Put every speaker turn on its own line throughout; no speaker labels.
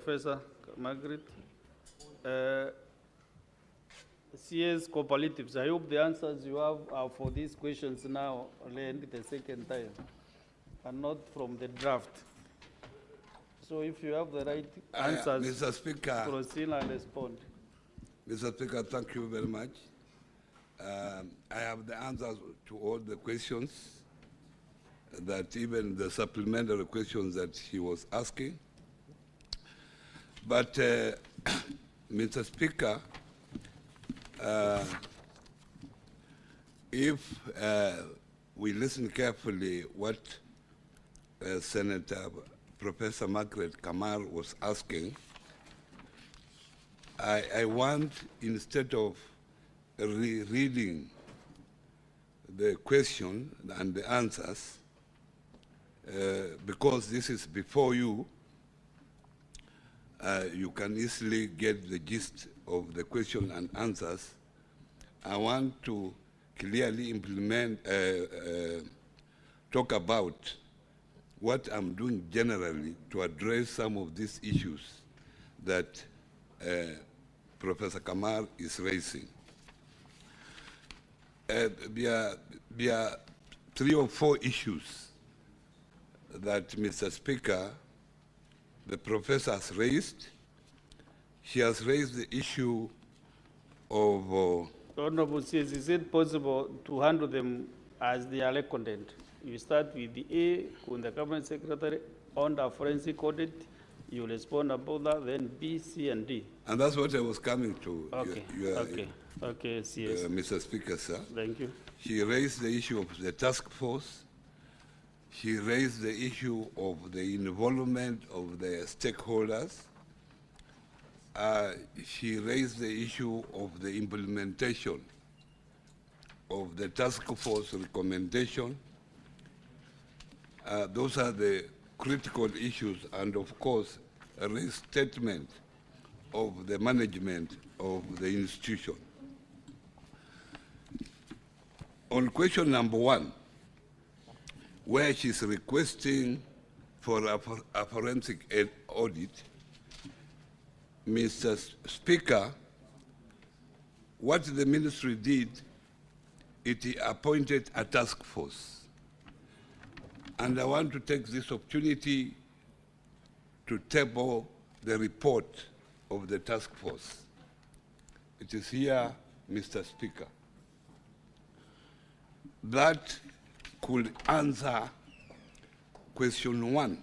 Professor Margaret. CS Cooperatives, I hope the answers you have are for these questions now, learned the second time, and not from the draft. So if you have the right answers,
Mr. Speaker,
proceed and respond.
Mr. Speaker, thank you very much. I have the answers to all the questions, that even the supplementary questions that he was asking. But, Mr. Speaker, if we listen carefully what Senator Professor Margaret Kamar was asking, I want, instead of reading the question and the answers, because this is before you, you can easily get the gist of the question and answers. I want to clearly talk about what I'm doing generally to address some of these issues that Professor Kamar is raising. There are 3 or 4 issues that, Mr. Speaker, the professor has raised. She has raised the issue of...
Honorable CS, is it possible to handle them as they are content? You start with the A, with the Cabinet Secretary, under forensic audit, you respond about that, then B, C, and D.
And that's what I was coming to.
Okay, okay, CS.
Mr. Speaker, sir.
Thank you.
She raised the issue of the task force. She raised the issue of the involvement of the stakeholders. She raised the issue of the implementation of the task force recommendation. Those are the critical issues, and of course, a restatement of the management of the institution. On question number 1, where she's requesting for a forensic audit, Mr. Speaker, what the ministry did, it appointed a task force. And I want to take this opportunity to table the report of the task force. It is here, Mr. Speaker. That could answer question 1,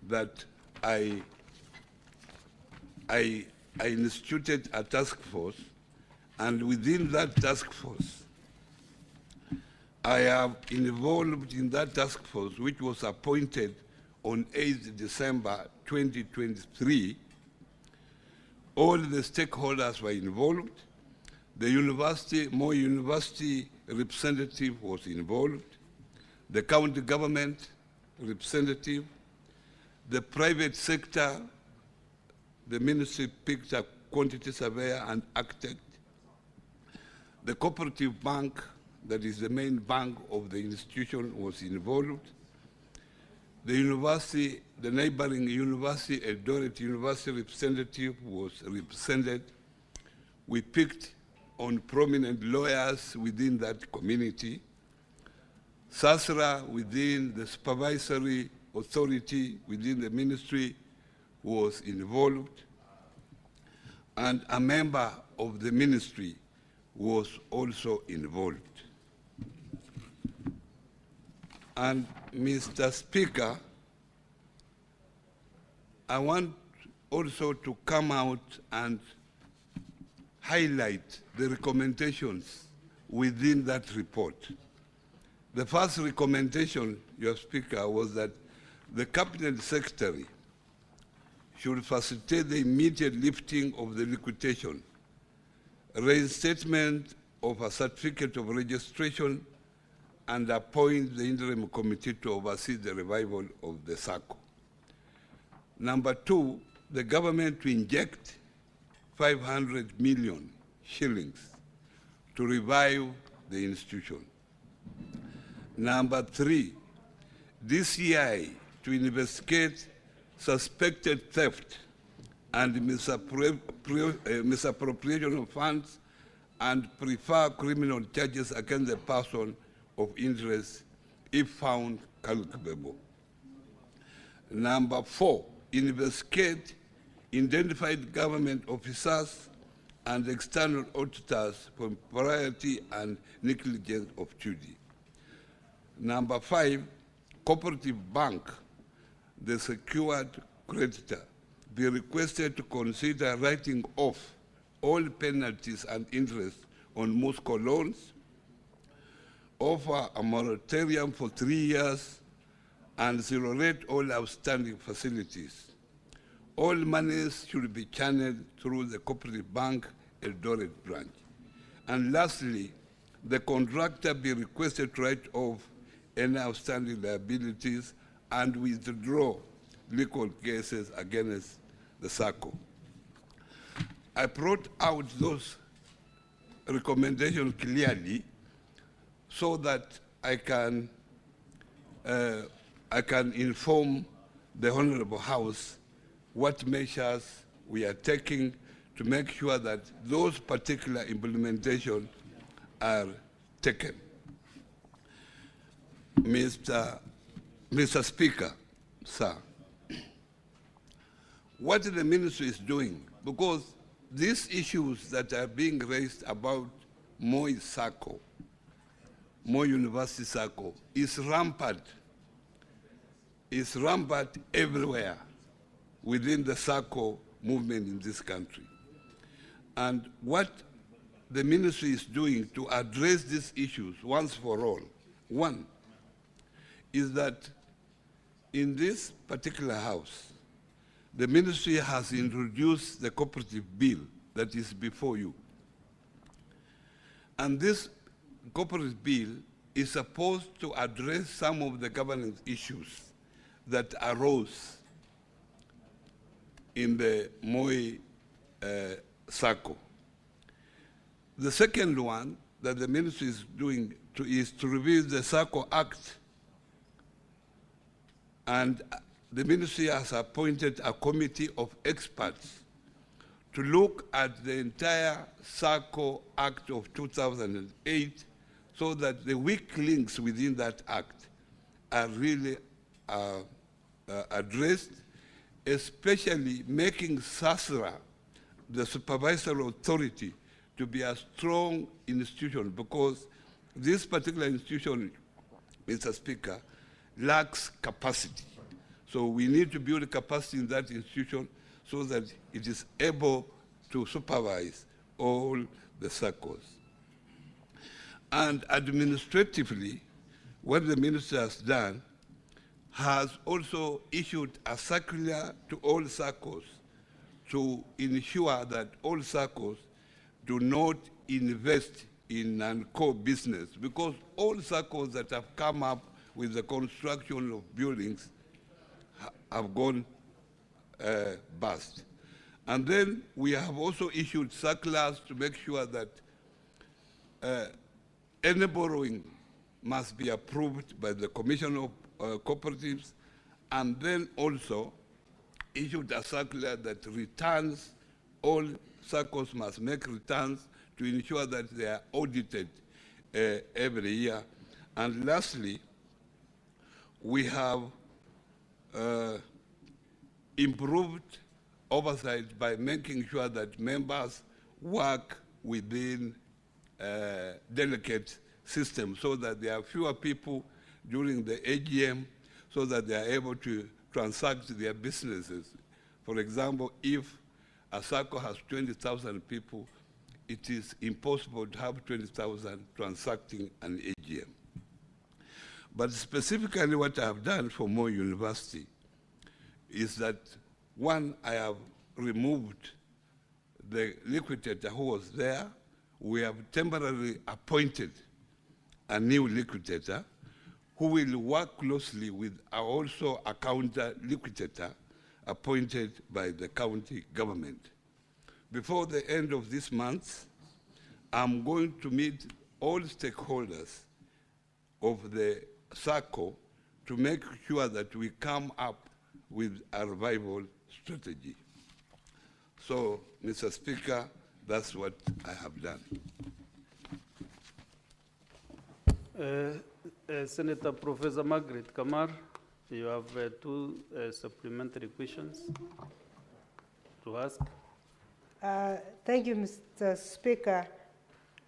that I instituted a task force, and within that task force, I have involved in that task force, which was appointed on 8th December 2023. All the stakeholders were involved. The university, Moi University representative was involved. The county government representative, the private sector, the ministry picked a quantity surveyor and architect. The cooperative bank, that is the main bank of the institution, was involved. The university, the neighboring university, Eldoret University representative was represented. We picked on prominent lawyers within that community. SASRA, within the supervisory authority within the ministry, was involved. And a member of the ministry was also involved. And Mr. Speaker, I want also to come out and highlight the recommendations within that report. The first recommendation, Your Speaker, was that the Cabinet Secretary should facilitate the immediate lifting of the liquidation, reinstatement of a certificate of registration, and appoint the interim committee to oversee the revival of the SACCO. Number 2, the government to inject 500 million shillings to revive the institution. Number 3, DCI to investigate suspected theft and misappropriation of funds, and prefer criminal charges against the person of interest if found culpable. Number 4, investigate identified government officers and external auditors for impropriety and negligence of duty. Number 5, Cooperative Bank, the secured creditor, be requested to consider writing off all penalties and interest on Moscow loans, offer a moratorium for 3 years, and zero rate all outstanding facilities. All monies should be channeled through the Cooperative Bank Eldoret branch. And lastly, the contractor be requested to write off any outstanding liabilities and withdraw legal cases against the SACCO. I brought out those recommendations clearly so that I can inform the Honorable House what measures we are taking to make sure that those particular implementations are taken. Mr. Speaker, sir, what the ministry is doing, because these issues that are being raised about Moi SACCO, Moi University SACCO, is rampant everywhere within the SACCO movement in this country. And what the ministry is doing to address these issues once for all, one, is that in this particular house, the ministry has introduced the cooperative bill that is before you. And this cooperative bill is supposed to address some of the governance issues that arose in the Moi SACCO. The second one that the ministry is doing is to review the SACCO Act, and the ministry has appointed a committee of experts to look at the entire SACCO Act of 2008 so that the weak links within that act are really addressed, especially making SASRA, the supervisory authority, to be a strong institution, because this particular institution, Mr. Speaker, lacks capacity. So we need to build capacity in that institution so that it is able to supervise all the SACCOs. And administratively, what the minister has done has also issued a circular to all SACCOs to ensure that all SACCOs do not invest in non-core business, because all SACCOs that have come up with the construction of buildings have gone bust. And then we have also issued circulars to make sure that any borrowing must be approved by the Commission of Cooperatives, and then also issued a circular that returns, all SACCOs must make returns to ensure that they are audited every year. And lastly, we have improved oversight by making sure that members work within delegate systems so that there are fewer people during the AGM so that they are able to transact their businesses. For example, if a SACCO has 20,000 people, it is impossible to have 20,000 transacting an AGM. But specifically what I have done for Moi University is that, one, I have removed the liquidator who was there. We have temporarily appointed a new liquidator who will work closely with also a counter liquidator appointed by the county government. Before the end of this month, I'm going to meet all stakeholders of the SACCO to make sure that we come up with a revival strategy. So, Mr. Speaker, that's what I have done.
Senator Professor Margaret Kamar, you have two supplementary questions to ask.
Thank you, Mr. Speaker.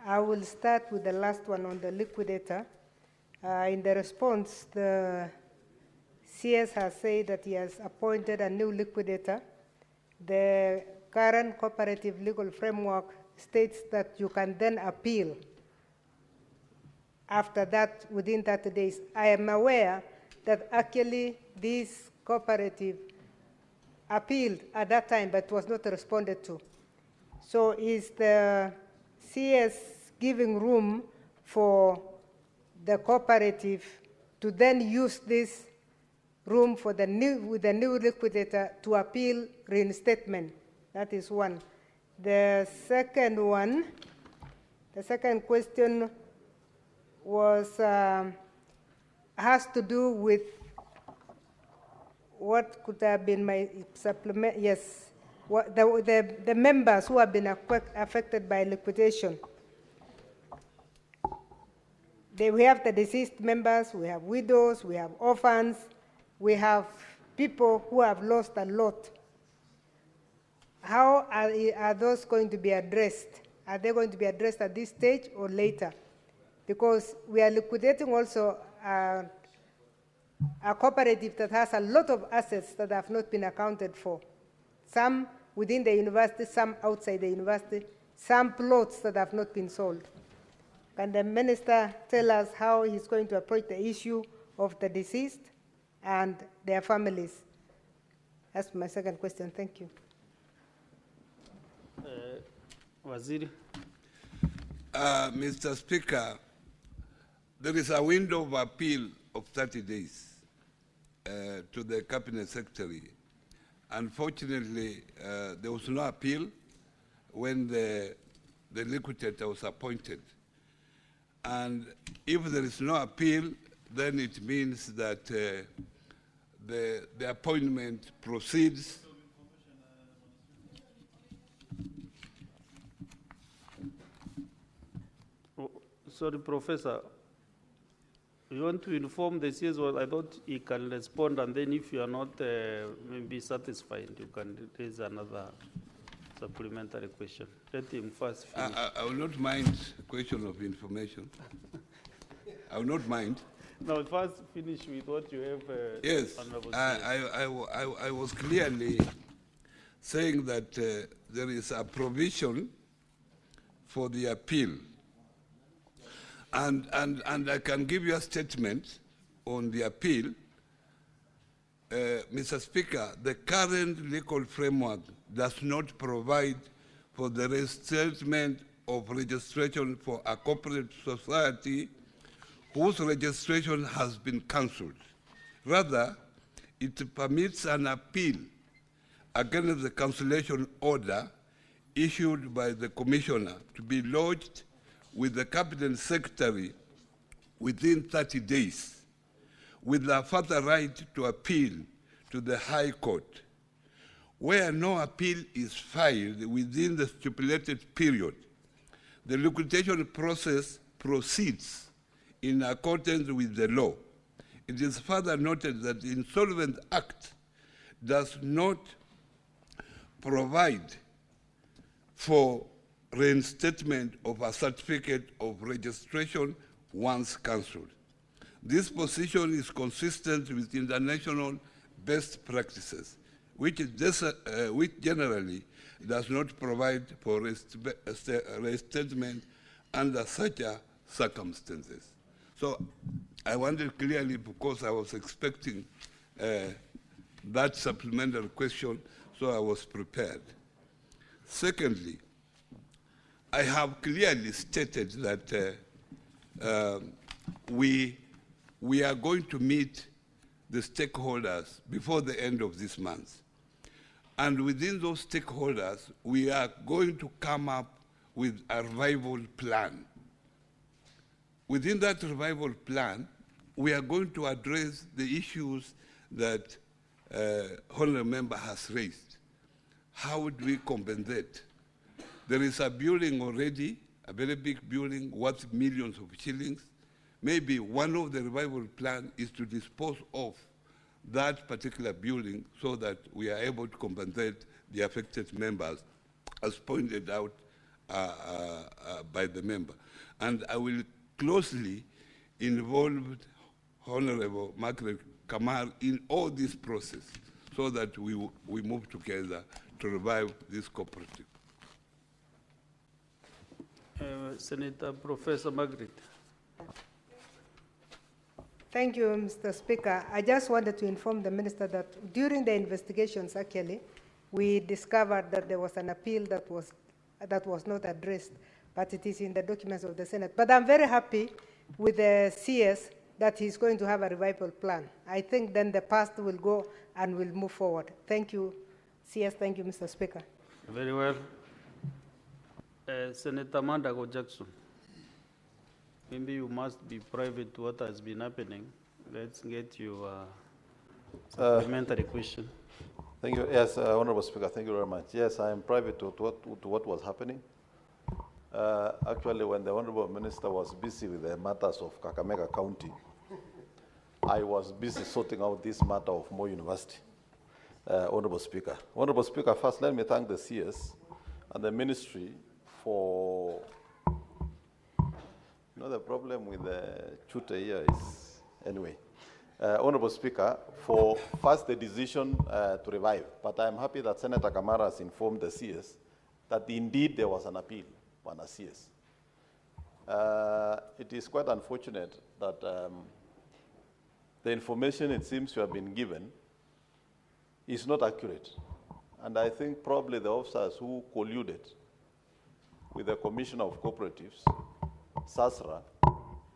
I will start with the last one on the liquidator. In the response, the CS has said that he has appointed a new liquidator. The current cooperative legal framework states that you can then appeal after that within 30 days. I am aware that actually this cooperative appealed at that time but was not responded to. So is the CS giving room for the cooperative to then use this room for with the new liquidator to appeal reinstatement? That is one. The second question was has to do with what could have been my supplement. Yes, the members who have been affected by liquidation. We have the deceased members, we have widows, we have orphans, we have people who have lost a lot. How are those going to be addressed? Are they going to be addressed at this stage or later? Because we are liquidating also a cooperative that has a lot of assets that have not been accounted for. Some within the university, some outside the university, some plots that have not been sold. Can the minister tell us how he's going to approach the issue of the deceased and their families? That's my second question. Thank you.
Waziri.
Mr. Speaker, there is a window of appeal of 30 days to the Cabinet Secretary. Unfortunately, there was no appeal when the liquidator was appointed. And if there is no appeal, then it means that the appointment proceeds.
Oh, sorry, Professor. You want to inform the CS? Well, I thought he can respond, and then if you are not maybe satisfied, you can raise another supplementary question. Let him first finish.
I will not mind a question of information. I will not mind.
Now, first finish with what you have.
Yes, I was clearly saying that there is a provision for the appeal. And I can give you a statement on the appeal. Mr. Speaker, the current legal framework does not provide for the reinstatement of registration for a corporate society whose registration has been cancelled. Rather, it permits an appeal against the cancellation order issued by the Commissioner to be lodged with the Cabinet Secretary within 30 days, with a further right to appeal to the High Court. Where no appeal is filed within the stipulated period, the liquidation process proceeds in accordance with the law. It is further noted that the Insolvent Act does not provide for reinstatement of a certificate of registration once cancelled. This position is consistent with international best practices, which generally does not provide for reinstatement under such circumstances. So I wanted clearly, because I was expecting that supplementary question, so I was prepared. Secondly, I have clearly stated that we are going to meet the stakeholders before the end of this month. And within those stakeholders, we are going to come up with a revival plan. Within that revival plan, we are going to address the issues that Honourable Member has raised. how would we compensate? There is a building already, a very big building worth millions of shillings. Maybe one of the revival plan is to dispose of that particular building so that we are able to compensate the affected members, as pointed out by the member. And I will closely involve Honorable Margaret Kamal in all this process so that we move together to revive this cooperative.
Senator Professor Margaret.
Thank you, Mr. Speaker. I just wanted to inform the Minister that during the investigations, actually, we discovered that there was an appeal that was not addressed, but it is in the documents of the Senate. But I'm very happy with the CS that he's going to have a revival plan. I think then the past will go and will move forward. Thank you, CS. Thank you, Mr. Speaker.
Very well. Senator Mandago Jackson. Maybe you must be private to what has been happening. Let's get your supplementary question.
Thank you. Yes, Honorable Speaker, thank you very much. Yes, I am private to what was happening. Actually, when the Honorable Minister was busy with the matters of Kakamega County, I was busy sorting out this matter of Moi University, Honorable Speaker. Honorable Speaker, first let me thank the CS and the Ministry for, the problem with the tutor here is, anyway. Honorable Speaker, for first the decision to revive, but I'm happy that Senator Kamara has informed the CS that indeed there was an appeal on a CS. It is quite unfortunate that the information it seems to have been given is not accurate. And I think probably the officers who colluded with the Commissioner of Cooperatives, SASRA,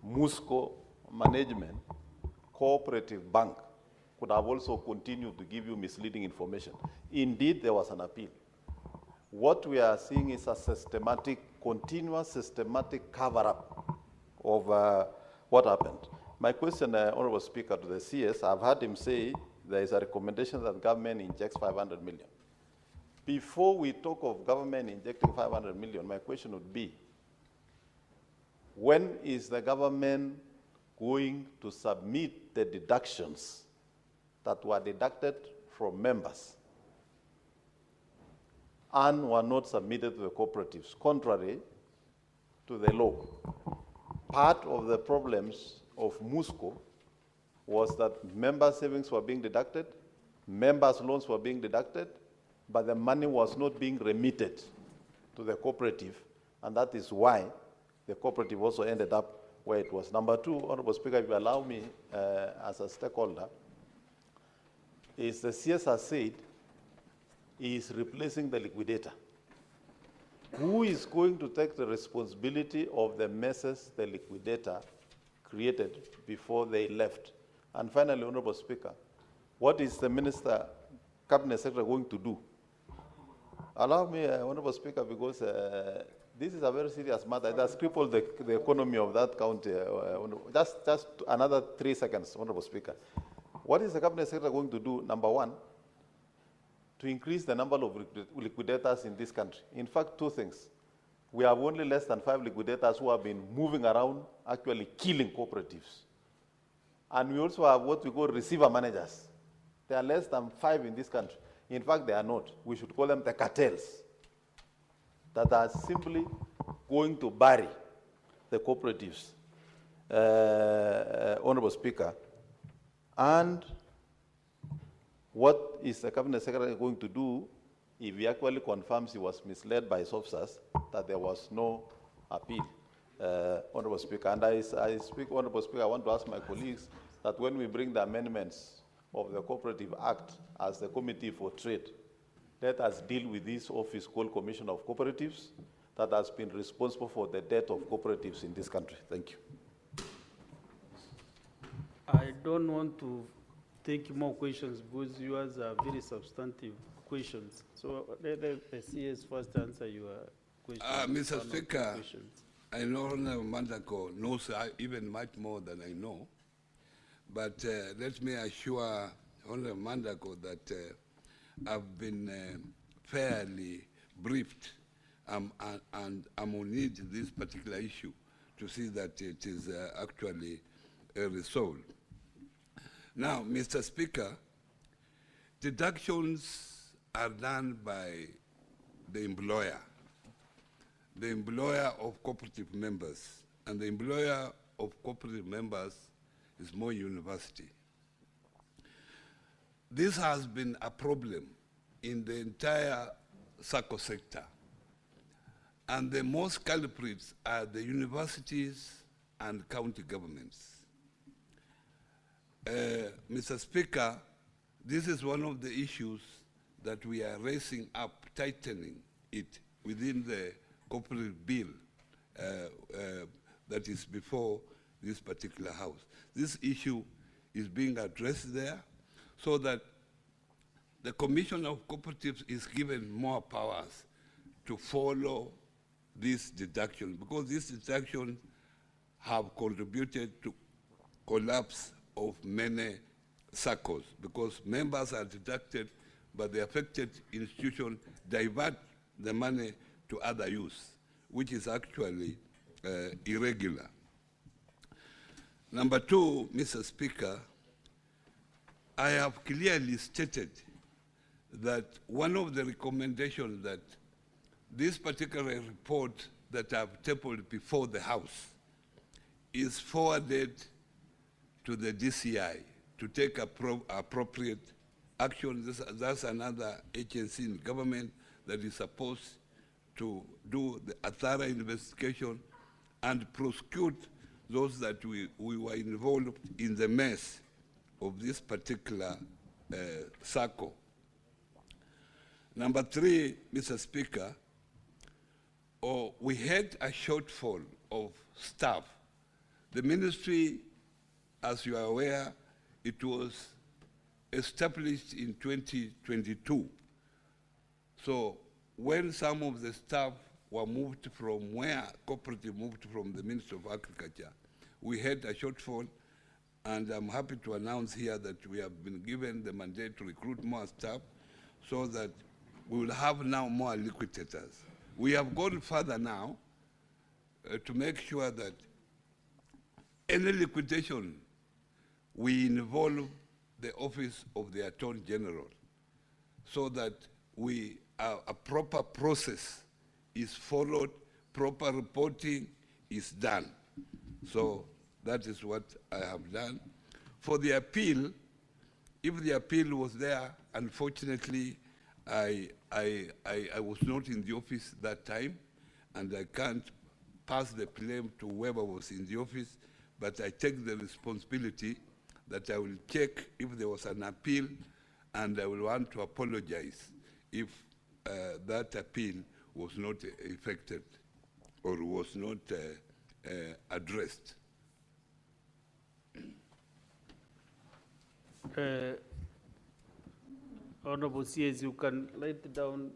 MUSCO management, Cooperative Bank could have also continued to give you misleading information. Indeed, there was an appeal. What we are seeing is a systematic, continuous systematic cover-up of what happened. My question, Honorable Speaker, to the CS, I've heard him say there is a recommendation that government injects 500 million. Before we talk of government injecting 500 million, my question would be, when is the government going to submit the deductions that were deducted from members and were not submitted to the cooperatives, contrary to the law? Part of the problems of MUSCO was that member savings were being deducted, members' loans were being deducted, but the money was not being remitted to the cooperative, and that is why the cooperative also ended up where it was. Number two, Honorable Speaker, if you allow me as a stakeholder, is the CS has said is replacing the liquidator. Who is going to take the responsibility of the messes the liquidator created before they left? And finally, Honorable Speaker, what is the Minister, Cabinet Secretary going to do? Allow me, Honorable Speaker, because this is a very serious matter. It has crippled the economy of that county. Just another 3 seconds, Honorable Speaker. What is the Cabinet Secretary going to do, number one, to increase the number of liquidators in this country? In fact, two things. We have only less than 5 liquidators who have been moving around, actually killing cooperatives. And we also have what we call receiver managers. There are less than 5 in this country. In fact, they are not. We should call them the cartels that are simply going to bury the cooperatives, Honorable Speaker. And what is the Cabinet Secretary going to do if he actually confirms he was misled by his officers that there was no appeal, Honorable Speaker? And I speak, Honorable Speaker, I want to ask my colleagues that when we bring the amendments of the Cooperative Act as the Committee for Trade, let us deal with this office called Commission of Cooperatives that has been responsible for the death of cooperatives in this country. Thank you.
I don't want to take more questions because yours are very substantive questions. So let the CS first answer your question.
Mr. Speaker, I know Honorable Mandako knows even much more than I know, but let me assure Honorable Mandako that I've been fairly briefed, and I'm on it this particular issue to see that it is actually resolved. Now, Mr. Speaker, deductions are done by the employer of cooperative members, and the employer of cooperative members is Moi University. This has been a problem in the entire SACCO sector, and the most culprits are the universities and county governments. Mr. Speaker, this is one of the issues that we are raising up, tightening it within the cooperative bill that is before this particular house. This issue is being addressed there so that the Commission of Cooperatives is given more powers to follow this deduction, because these deductions have contributed to collapse of many SACCOs, because members are deducted, but the affected institution divert the money to other use, which is actually irregular. Number two, Mr. Speaker, I have clearly stated that one of the recommendations that this particular report that I've tabled before the House is forwarded to the DCI to take appropriate action. That's another agency in government that is supposed to do a thorough investigation and prosecute those that we were involved in the mess of this particular SACCO. Number three, Mr. Speaker, we had a shortfall of staff. The ministry, as you are aware, it was established in 2022. So when some of the staff were moved from where cooperative moved from the Ministry of Agriculture, we had a shortfall, and I'm happy to announce here that we have been given the mandate to recruit more staff so that we will have now more liquidators. We have gone further now to make sure that any liquidation, we involve the Office of the Attorney General so that a proper process is followed, proper reporting is done. So that is what I have done. For the appeal, if the appeal was there, unfortunately, I was not in the office that time, and I can't pass the blame to whoever was in the office, but I take the responsibility that I will check if there was an appeal, and I will want to apologize if that appeal was not effected or was not addressed.
Honorable CS, you can write down